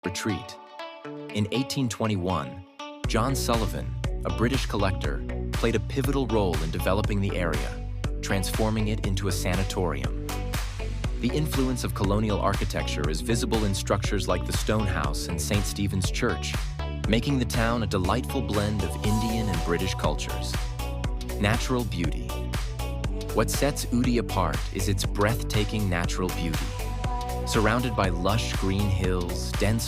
retreat. In 1821, John Sullivan, a British collector, played a pivotal role in developing the area, transforming it into a sanatorium. The influence of colonial architecture is visible in structures like the Stone House and St. Stephen's Church, making the town a delightful blend of Indian and British cultures. Natural beauty. What sets Ooty apart is its breathtaking natural beauty. Surrounded by lush green hills, dense